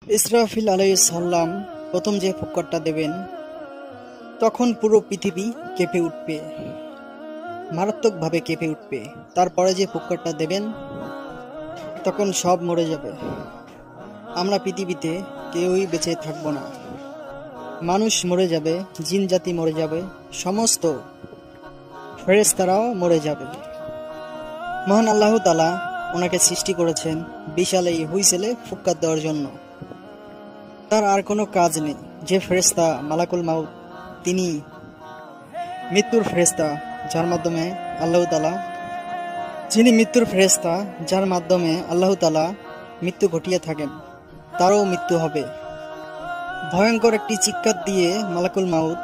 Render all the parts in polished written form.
ইসরাফিল আলাইহিস সালাম প্রথম যে ফুৎকারটা দেবেন তখন পুরো পৃথিবী কেঁপে উঠবে, মারাত্মকভাবে কেঁপে উঠবে। তারপরে যে ফুৎকারটা দেবেন তখন সব মরে যাবে। আমরা পৃথিবীতে কেউই বেঁচে থাকবো না। মানুষ মরে যাবে, জিন জাতি মরে যাবে, সমস্ত ফেরেশতারাও মরে যাবে। মহান আল্লাহ তাআলা ওনাকে সৃষ্টি করেছেন বিশাল এই হুইসেলে ফুৎকার দেওয়ার জন্য। তার আর কোনো কাজ নেই। যে ফেরেশতা মালাকুল মাউত, তিনি মৃত্যুর ফেরেশতা, যার মাধ্যমে আল্লাহ তাআলা যিনি মৃত্যুর ফেরেশতা, যার মাধ্যমে আল্লাহ তাআলা মৃত্যু ঘটিয়ে থাকেন, তারও মৃত্যু হবে। ভয়ঙ্কর একটি চিৎকার দিয়ে মালাকুল মাউত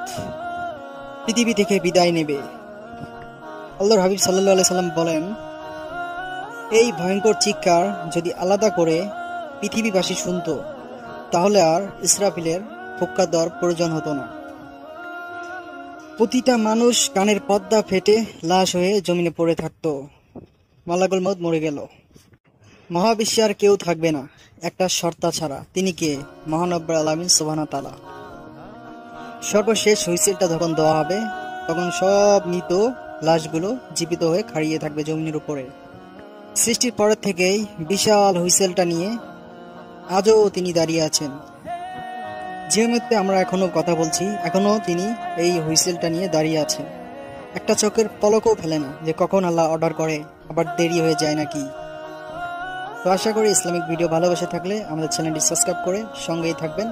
পৃথিবী থেকে বিদায় নেবে। আল্লাহর হাবিব সাল্লাল্লাহু আলাইহি সাল্লাম বলেন, এই ভয়ঙ্কর চিৎকার যদি আলাদা করে পৃথিবীবাসী শুনত, তাহলে আর ইসরাফিলের ফুৎকার দেওয়ার প্রয়োজন হতো না। প্রতিটা মানুষ কানের পর্দা ফেটে লাশ হয়ে জমিনে পড়ে থাকত। মালাকুল মউত মরে গেল। মহাবিশ্বে আর কেউ থাকবে না একটা শর্তা ছাড়া। তিনি কে? মহান রব্বুল আলামিন সুবহানাহু ওয়া তাআলা। সর্বশেষ হুইসেলটা যখন দেওয়া হবে, তখন সব মৃত লাশগুলো জীবিত হয়ে খাড়িয়ে থাকবে জমিনের উপরে। সৃষ্টির পরের থেকেই বিশাল হুইসেলটা নিয়ে আজও তিনি দাঁড়িয়ে আছেন। যে মুহূর্তে আমরা এখনো কথা বলছি, এখনো তিনি এই হুইসেলটা নিয়ে দাঁড়িয়ে আছেন। একটা চোখের পলকও ফেলে না যে কখন আল্লাহ অর্ডার করে, আবার দেরি হয়ে যায় নাকি। তো আশা করি ইসলামিক ভিডিও ভালোবেসে থাকলে আমাদের চ্যানেলটি সাবস্ক্রাইব করে সঙ্গেই থাকবেন।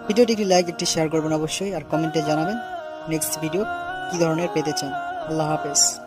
ভিডিওটি একটি লাইক, একটি শেয়ার করবেন অবশ্যই, আর কমেন্টে জানাবেন নেক্সট ভিডিও কী ধরনের পেতে চান। আল্লাহ হাফেজ।